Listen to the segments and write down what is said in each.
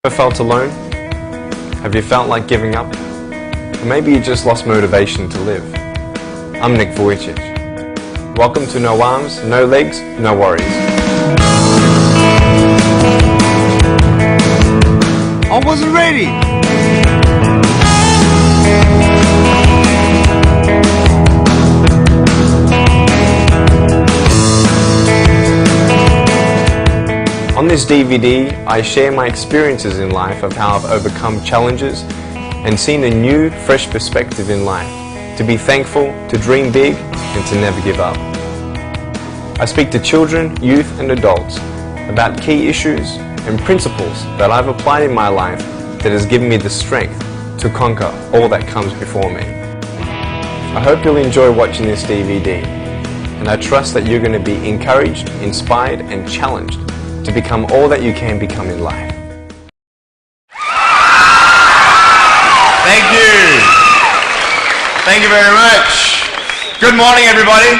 Ever felt alone? Have you felt like giving up? Or maybe you just lost motivation to live. I'm Vujicic. Welcome to No Arms, No Legs, No Worries. I wasn't ready. On this DVD, I share my experiences in life of how I've overcome challenges and seen a new, fresh perspective in life, to be thankful, to dream big, and to never give up. I speak to children, youth, and adults about key issues and principles that I've applied in my life that has given me the strength to conquer all that comes before me. I hope you'll enjoy watching this DVD, and I trust that you're going to be encouraged, inspired, and challenged to become all that you can become in life. Thank you. Thank you very much. Good morning, everybody.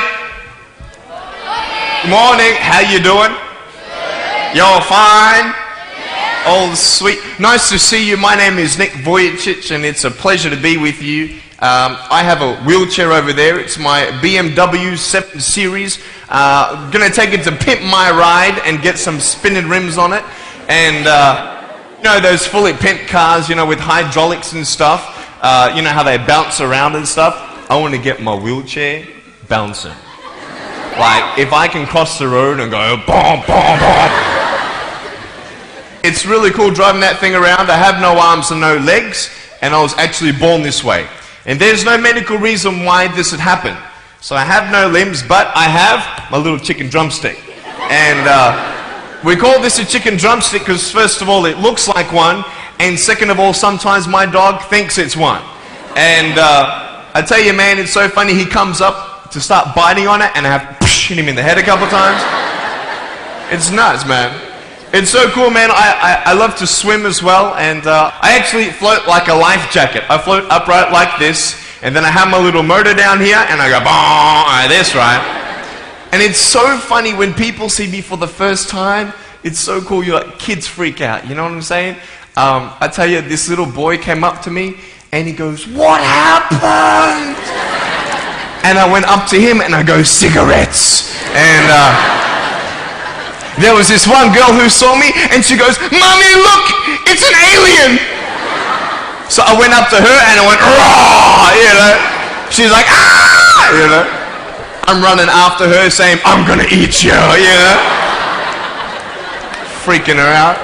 Good morning. How you doing? You're fine? All sweet. Nice to see you. My name is Vujicic, and it's a pleasure to be with you. I have a wheelchair over there. It's my BMW 7 Series. I'm going to take it to pimp my ride and get some spinning rims on it. And, you know, those fully pimped cars, you know, with hydraulics and stuff. You know how they bounce around and stuff. I want to get my wheelchair bouncing. Like, if I can cross the road and go, boom, boom, boom. It's really cool driving that thing around. I have no arms and no legs, and I was actually born this way. And there's no medical reason why this had happened. So I have no limbs, but I have my little chicken drumstick. And we call this a chicken drumstick because first of all, it looks like one, and second of all, sometimes my dog thinks it's one. And I tell you, man, it's so funny. He comes up to start biting on it, and I have to hit him in the head a couple times. It's nuts, man. It's so cool, man. I love to swim as well, and I actually float like a life jacket. I float upright like this, and then I have my little motor down here, and I go, like this, right? And it's so funny when people see me for the first time. It's so cool. You're like, kids freak out. You know what I'm saying? I tell you, this little boy came up to me, and he goes, "What happened?" And I went up to him, and I go, "Cigarettes." And there was this one girl who saw me, and she goes, "Mommy, look, it's an alien." So I went up to her, and I went, "Raw," you know. She's like, "Ah," you know. I'm running after her, saying, "I'm gonna eat you," you know. Freaking her out.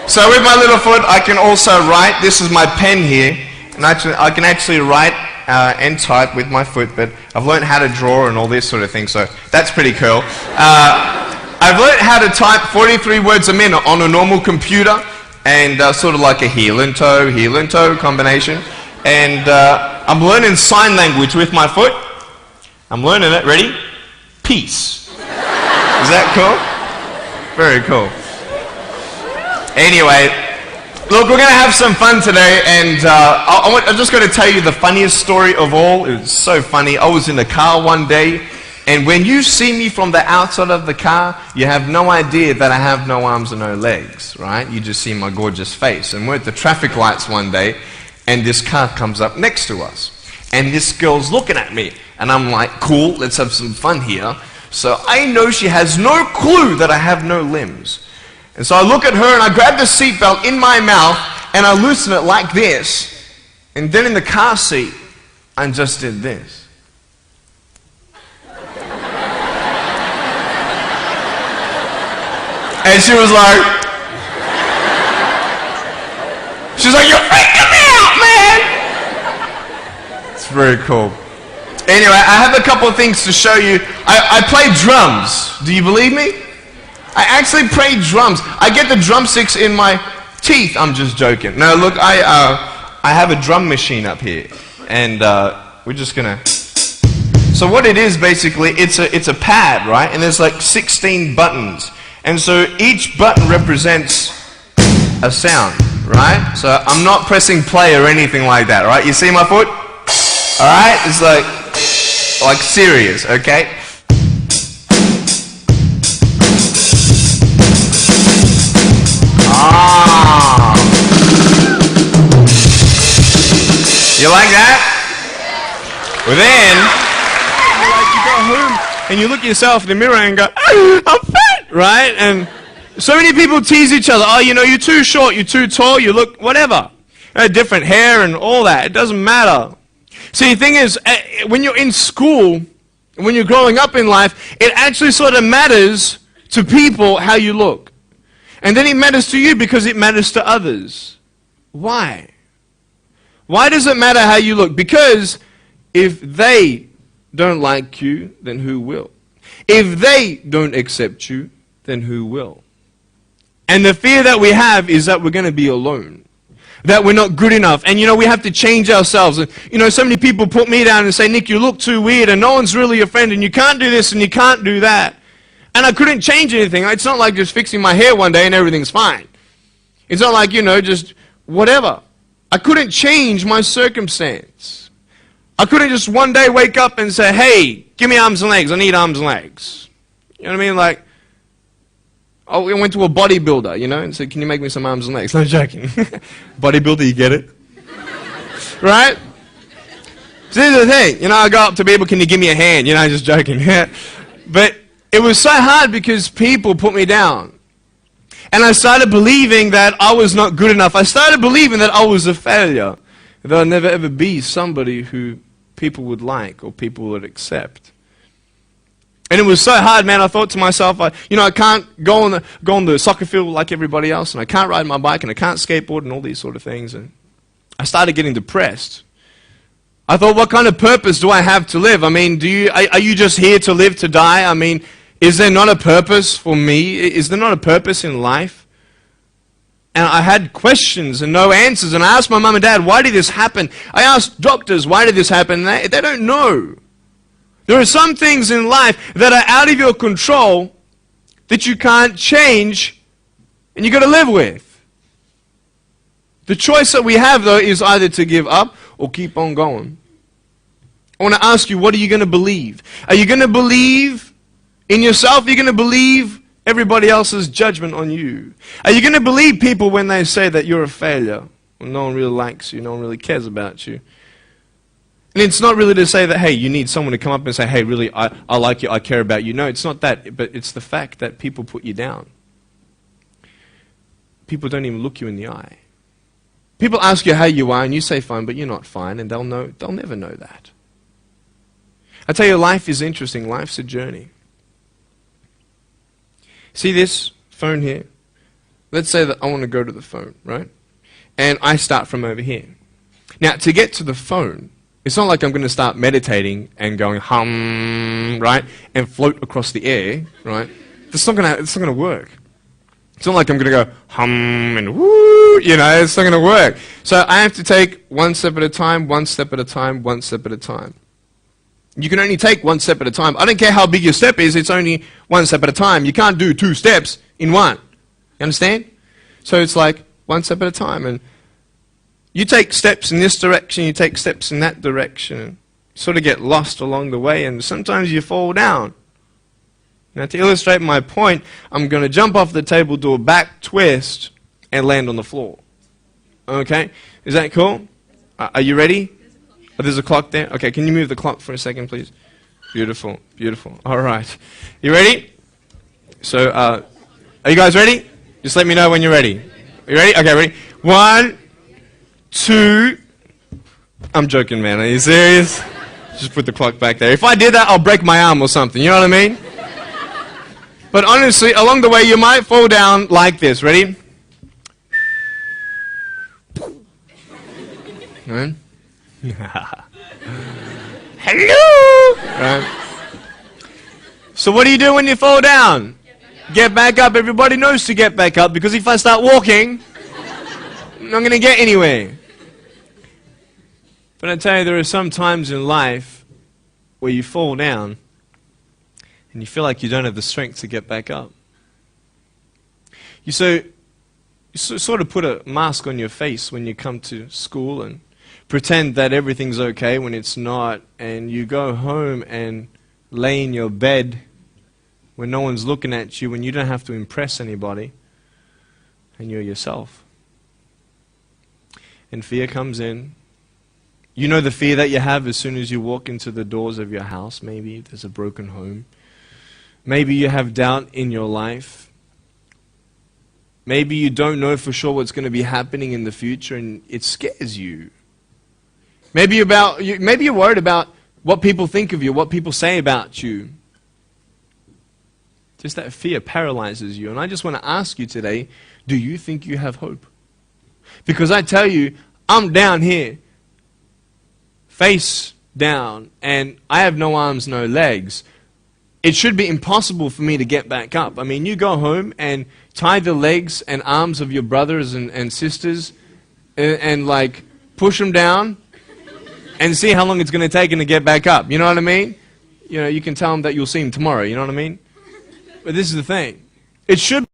So with my little foot, I can also write. This is my pen here, and I can actually write and type with my foot, but I've learned how to draw and all this sort of thing, so that's pretty cool. I've learned how to type 43 words a minute on a normal computer, and sort of like a heel and toe combination. And I'm learning sign language with my foot. I'm learning it. Ready? Peace. Is that cool? Very cool. Anyway, look, we're going to have some fun today, and I'm just going to tell you the funniest story of all. It was so funny. I was in a car one day, and when you see me from the outside of the car, you have no idea that I have no arms and no legs, right? You just see my gorgeous face. And we're at the traffic lights one day, and this car comes up next to us. And this girl's looking at me, and I'm like, cool, let's have some fun here. So I know she has no clue that I have no limbs. And so I look at her, and I grab the seatbelt in my mouth, and I loosen it like this. And then in the car seat, I just did this. And she was like, "You're freaking me out, man!" It's very cool. Anyway, I have a couple of things to show you. I play drums. Do you believe me? I actually play drums. I get the drumsticks in my teeth. I'm just joking. No, look, I have a drum machine up here, and we're just gonna. So what it is basically, it's a pad, right? And there's like 16 buttons, and so each button represents a sound, right? So I'm not pressing play or anything like that, right? You see my foot? All right, it's like serious, okay? Well, then, you go home and you look at yourself in the mirror and go, I'm fat, right? And so many people tease each other. Oh, you're too short, you're too tall, you look whatever. Different hair and all that. It doesn't matter. See, the thing is, when you're in school, when you're growing up in life, it actually sort of matters to people how you look. And then it matters to you because it matters to others. Why? Why does it matter how you look? Because if they don't like you, then who will? If they don't accept you, then who will? And the fear that we have is that we're going to be alone. That we're not good enough. And we have to change ourselves. And so many people put me down and say, Nick, you look too weird and no one's really your friend and you can't do this and you can't do that. And I couldn't change anything. It's not like just fixing my hair one day and everything's fine. It's not like, just whatever. I couldn't change my circumstance. I couldn't just one day wake up and say, hey, give me arms and legs. I need arms and legs. You know what I mean? Like, I went to a bodybuilder, and said, can you make me some arms and legs? No, joking. Bodybuilder, you get it? Right? So here's the thing. I go up to people, can you give me a hand? Just joking. But it was so hard because people put me down. And I started believing that I was not good enough. I started believing that I was a failure. That I'd never ever be somebody who people would like or people would accept. And it was so hard, man. I thought to myself, I can't go on the soccer field like everybody else, and I can't ride my bike, and I can't skateboard, and all these sort of things. And I started getting depressed. I thought, what kind of purpose do I have to live? I mean, are you just here to live to die? I mean, is there not a purpose for me? Is there not a purpose in life? And I had questions and no answers. And I asked my mum and dad, why did this happen? I asked doctors, why did this happen? And they don't know. There are some things in life that are out of your control that you can't change and you've got to live with. The choice that we have, though, is either to give up or keep on going. I want to ask you, what are you going to believe? Are you going to believe in yourself? Are you going to believe everybody else's judgment on you? Are you going to believe people when they say that you're a failure? When no one really likes you, no one really cares about you. And it's not really to say that, hey, you need someone to come up and say, hey, really, I like you, I care about you. No, it's not that, but it's the fact that people put you down. People don't even look you in the eye. People ask you how you are, and you say fine, but you're not fine, and they'll never know that. I tell you, life is interesting. Life's a journey. See this phone here? Let's say that I want to go to the phone, right? And I start from over here. Now, to get to the phone, it's not like I'm going to start meditating and going hum, right, and float across the air, right? It's not going to work. It's not like I'm going to go hum and woo, it's not going to work. So I have to take one step at a time, one step at a time, one step at a time. You can only take one step at a time. I don't care how big your step is, it's only one step at a time. You can't do 2 steps in one. You understand? So it's like one step at a time. And you take steps in this direction, you take steps in that direction. You sort of get lost along the way, and sometimes you fall down. Now, to illustrate my point, I'm going to jump off the table, do a back twist, and land on the floor. Okay? Is that cool? Are you ready? Oh, there's a clock there? Okay, can you move the clock for a second, please? Beautiful, beautiful. All right. You ready? So, are you guys ready? Just let me know when you're ready. Are you ready? Okay, ready? 1, 2. I'm joking, man. Are you serious? Just put the clock back there. If I did that, I'll break my arm or something. You know what I mean? But honestly, along the way, you might fall down like this. Ready? Right? Hello! Right? So what do you do when you fall down? Get back up. Everybody knows to get back up, because if I start walking, I'm not going to get anywhere. But I tell you, there are some times in life where you fall down and you feel like you don't have the strength to get back up. You sort of put a mask on your face when you come to school and pretend that everything's okay when it's not, and you go home and lay in your bed when no one's looking at you, when you don't have to impress anybody, and you're yourself. And fear comes in. You know the fear that you have as soon as you walk into the doors of your house, maybe there's a broken home. Maybe you have doubt in your life. Maybe you don't know for sure what's going to be happening in the future and it scares you. Maybe you're worried about what people think of you, what people say about you. Just that fear paralyzes you. And I just want to ask you today, do you think you have hope? Because I tell you, I'm down here, face down, and I have no arms, no legs. It should be impossible for me to get back up. I mean, you go home and tie the legs and arms of your brothers and sisters and like push them down and see how long it's going to take them to get back up. You know what I mean? You know, you can tell them that you'll see them tomorrow. You know what I mean? But this is the thing. It should